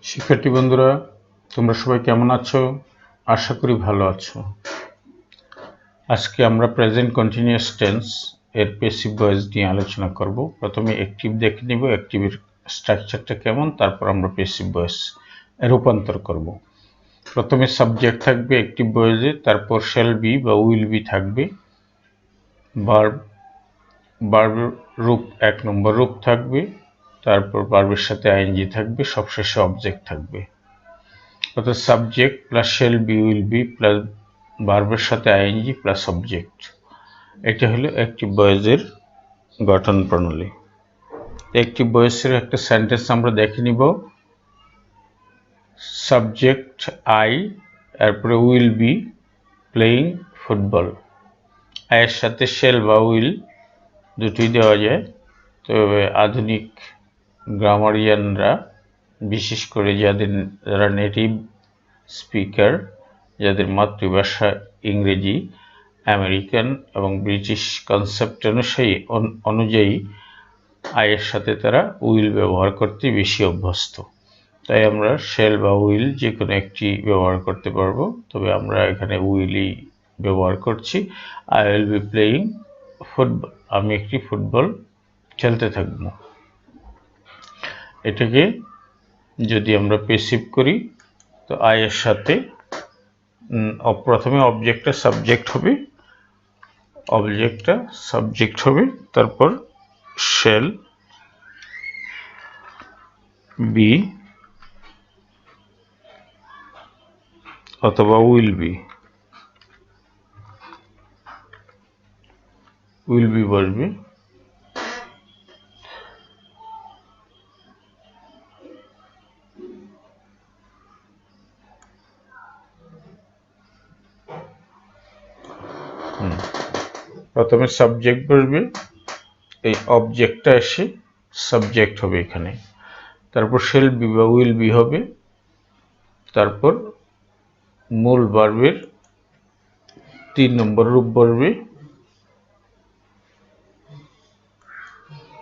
শিক্ষার্থী বন্ধুরা, তোমরা সবাই কেমন আছো? আশা করি ভালো আছো। আজকে আমরা প্রেজেন্ট কন্টিনিউয়াস টেন্স এর প্যাসিভ ভয়েস নিয়ে আলোচনা করব। প্রথমে অ্যাক্টিভ দেখে নিব, অ্যাক্টিভের স্ট্রাকচারটা কেমন, তারপর আমরা প্যাসিভ ভয়েস রূপান্তর করব। প্রথমে সাবজেক্ট থাকবে অ্যাক্টিভ ভয়েসে, তারপর শ্যাল বি বা উইল বি থাকবে, ভার্বের রূপ 1 নম্বর রূপ থাকবে, তারপর ভার্বের সাথে আইএনজি থাকবে, সবশেষে অবজেক্ট থাকবে। অর্থাৎ subject plus shall be will be plus ভার্বের সাথে আইএনজি প্লাস অবজেক্ট, এটা হলো অ্যাক্টিভ ভয়েসের গঠন প্রণালী। অ্যাক্টিভ ভয়েসের একটা সেন্টেন্স আমরা দেখে নিব। সাবজেক্ট আই, তারপরে উইল বি প্লেয়িং ফুটবল। আয়ের সাথে শ্যাল বা উইল দুটোই দেওয়া যায়, তবে আধুনিক গ্রামারিয়ানরা, বিশেষ করে যারা নেটিভ স্পিকার, যাদের মাতৃভাষা ইংরেজি, আমেরিকান এবং ব্রিটিশ কনসেপ্ট অনুযায়ী আয়ের সাথে তারা উইল ব্যবহার করতে বেশি অভ্যস্ত। তাই আমরা শ্যাল বা উইল যে কোনো একটি ব্যবহার করতে পারবো, তবে আমরা এখানে উইলই ব্যবহার করছি। I will be playing football, আমি একটি ফুটবল খেলতে থাকব। এটাকে যদি আমরা প্যাসিভ করি, তো আয়ের সাথে প্রথমে অবজেক্টটা সাবজেক্ট হবে, তারপর শ্যাল বি অথবা উইল বি বসবে। প্রথমে সাবজেক্ট বসবে, এই অবজেক্টটা এসে সাবজেক্ট হবে এখানে, তারপর শ্যাল বি বা উইল বি হবে, তারপর মূল ভার্বের 3 নম্বর রূপ বসবে,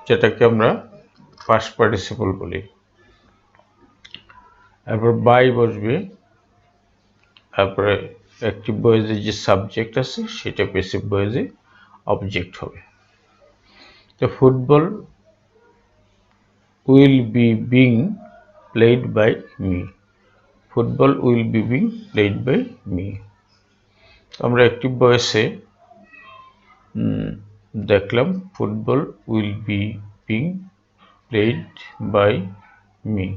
যেটাকে আমরা পাস্ট পার্টিসিপল বলি। তারপর বাই বসবে, তারপরে অ্যাক্টিভ ভয়েসে যে সাবজেক্ট আছে সেটা প্যাসিভ ভয়েসে অবজেক্ট হবে। তো football will be being played by me, football will be being played by me. আমরা অ্যাক্টিভ ভয়েসে দেখলাম football will be being played by me.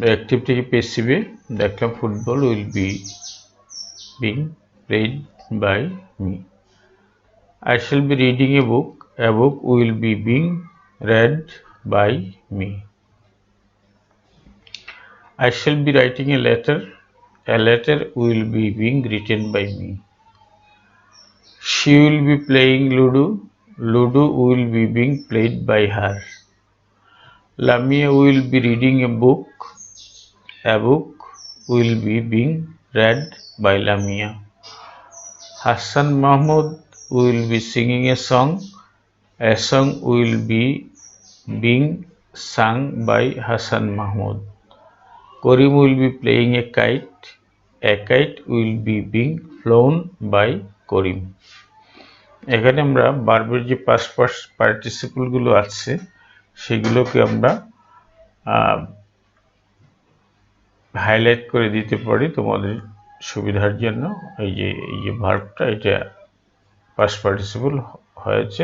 Active থেকে প্যাসিভে দেখলাম football will be being played by me. I shall be reading a book will be being read by me. I shall be writing a letter will be being written by me. She will be playing Ludo will be being played by her. Lamia will be reading a book will be being read by Lamia. Hassan Mahmood will be singing a song will be being sung by Hassan Mahmood. Karim will be playing a kite will be being flown by Karim. এখানে আমরা ভার্বের যে past participle গুলো আছে সেগুলোকে আমরা highlight করে দিতে পারি তোমাদের সুবিধার জন্য। এই যে ভার্বটা, এটা পাস্ট পার্টিসিপল হয়েছে।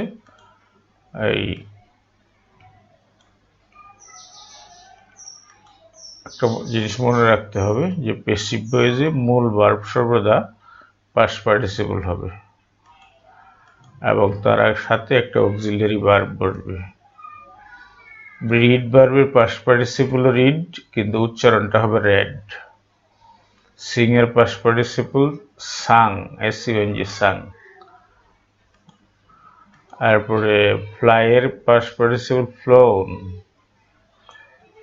এই একটা জিনিস মনে রাখতে হবে যে প্যাসিভ ভয়েসে মূল ভার্ব সর্বদা পাস্ট পার্টিসিপল হবে এবং তার সাথে একটা অক্সিলারি ভার্ব বসবে। রিড ভার্বের পাস্ট পার্টিসিপল রিড, কিন্তু উচ্চারণটা হবে রেড। সিং এর পাস্ট পার্টিসিপল সাং, SUNG সাং। তারপরে ফ্লাই এর পাস্ট পার্টিসিপল ফ্লোন,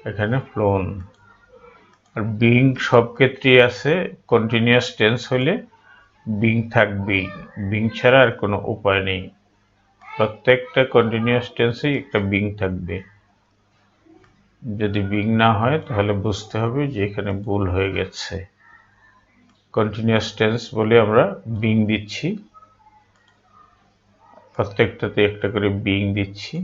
এখানে ফ্লোন। আর বিং সব ক্ষেত্রেই আছে, কন্টিনিউয়াস টেন্স হলে বিং থাকবেই, বিং ছাড়া আর কোনো উপায় নেই। প্রত্যেকটা কন্টিনিউয়াস টেন্সেই একটা বিং থাকবে। যদি বিং না হয় তাহলে বুঝতে হবে যে এখানে ভুল হয়ে গেছে। কন্টিনিউয়াস টেন্স বলে আমরা বিং দিচ্ছি, প্রত্যেকটাতে একটা করে বিং দিচ্ছি।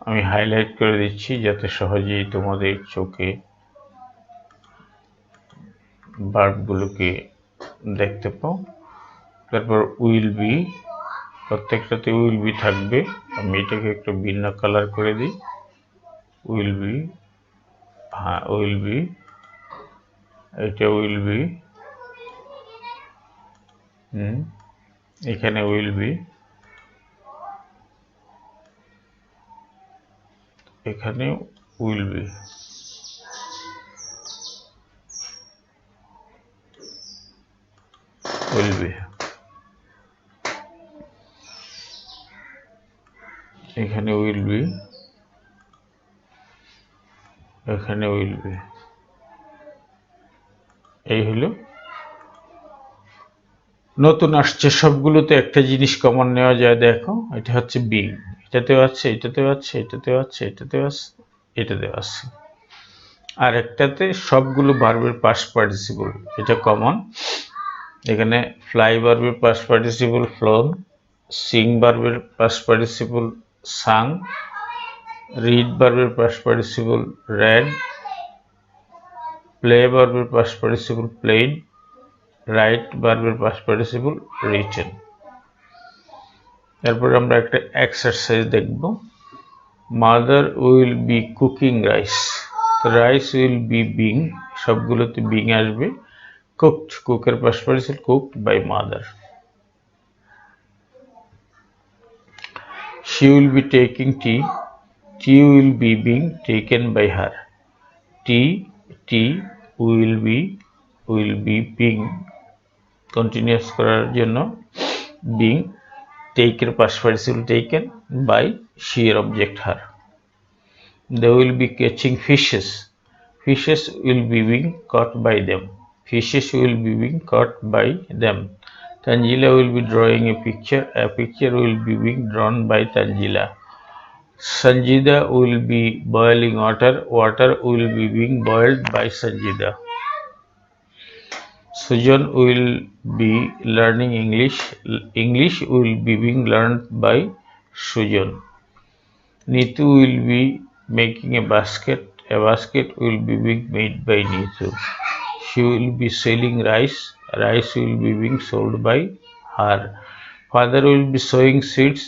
আমি হাইলাইট করে দিচ্ছি যাতে সহজেই তোমাদের চোখে ভার্বগুলোকে দেখতে পাও। তারপর উইল বি, প্রত্যেকটাতে উইল বি থাকবে। আমি এটাকে একটু ভিন্ন কালার করে দিই। উইল বি, হ্যাঁ উইল বি, এটা উইল বি, এখানে উইল বি, এখানে উইল বি। উইল বি, এখানে উইল বি, এখানে উইল বি। এই হলো নতুন আসছে সবগুলোতে একটা জিনিস কমন নেওয়া যায়। দেখো এটা হচ্ছে বিং, এটাতেও আছে, এটাতেও আছে, এটাতেও আছে, এটাতেও আছে, এটাতেও আছে। আর একটাতে সবগুলো ভার্বের পাস্ট পার্টিসিপল, এটা কমন। এখানে ফ্লাই ভার্বের পাস্ট পার্টিসিপল ফ্লোন, সিং ভার্বের পাস্ট পার্টিসিপল সাং, রিড ভার্বের পাস্ট পার্টিসিপল রেড, প্লে ভার্বের পাস্ট পার্টিসিপল প্লেড, রাইট ভার্বের পাস্ট পার্টিসিপল রিটেন। এরপর আমরা একটা এক্সারসাইজ দেখব। Mother will be cooking rice, rice will be being, সবগুলোতে বিং আসবে। কুকড, কুকের past participle cooked by mother. She will be taking tea, tea will be being taken by her. Tea will be being continuous করার জন্য being take এর past participle taken by she এর object her. They will be catching fishes, fishes will be being caught by them, fishes will be being caught by them. Tanjila will be drawing a picture will be being drawn by Tanjila. Sanjida will be boiling water, water will be being boiled by Sanjida. Sujan will be learning English, English will be being learned by Sujan. Nitu will be making a basket will be being made by Nitu. She will be selling rice, rice will be being sold by her. Father will be sowing seeds,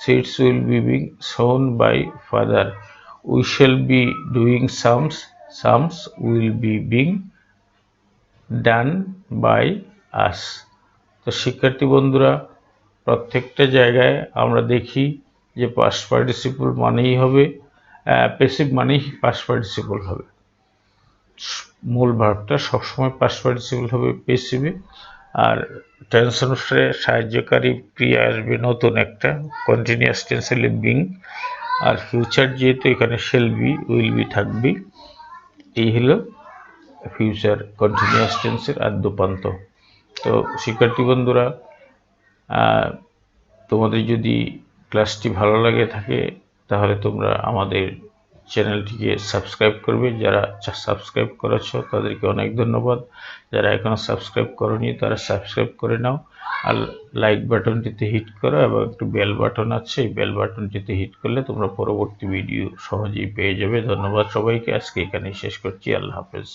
seeds will be being sown by father. We shall be doing sums, sums will be being done by us. তো শিক্ষার্থী বন্ধুরা, প্রত্যেকটা জায়গায় আমরা দেখি যে past participle মানেই হবে প্যাসিভ, মানেই পাস্ট পার্টিসিপল হবে। মূল ভার্বটা সবসময় পাস্ট পার্টিসিপল হবে প্যাসিভে। আর টেন্সে সাহায্যকারী ক্রিয়া আসবে নতুন একটা, কন্টিনিউয়াস টেন্স হলে বিং। আর ফিউচার যেহেতু এখানে শেল বি, উইল বি থাকবে। এই হলো ফিউচার কন্টিনিউয়াস টেন্সের আদ্যপান্ত। তো শিক্ষার্থী বন্ধুরা, তোমাদের যদি ক্লাসটি ভালো লাগে থাকে তাহলে তোমরা আমাদের চ্যানেলটিকে সাবস্ক্রাইব করবে। যারা সাবস্ক্রাইব করেছো তাদেরকে অনেক ধন্যবাদ। যারা এখনো সাবস্ক্রাইব করোনি তারা সাবস্ক্রাইব করে নাও, আর লাইক বাটনটিতে হিট করো এবং একটু বেল বাটন আছে, এই বেল বাটনটিতে হিট করলে তোমরা পরবর্তী ভিডিও সহজেই পেয়ে যাবে। ধন্যবাদ সবাইকে। আজকে এখানেই শেষ করছি। আল্লাহ হাফেজ।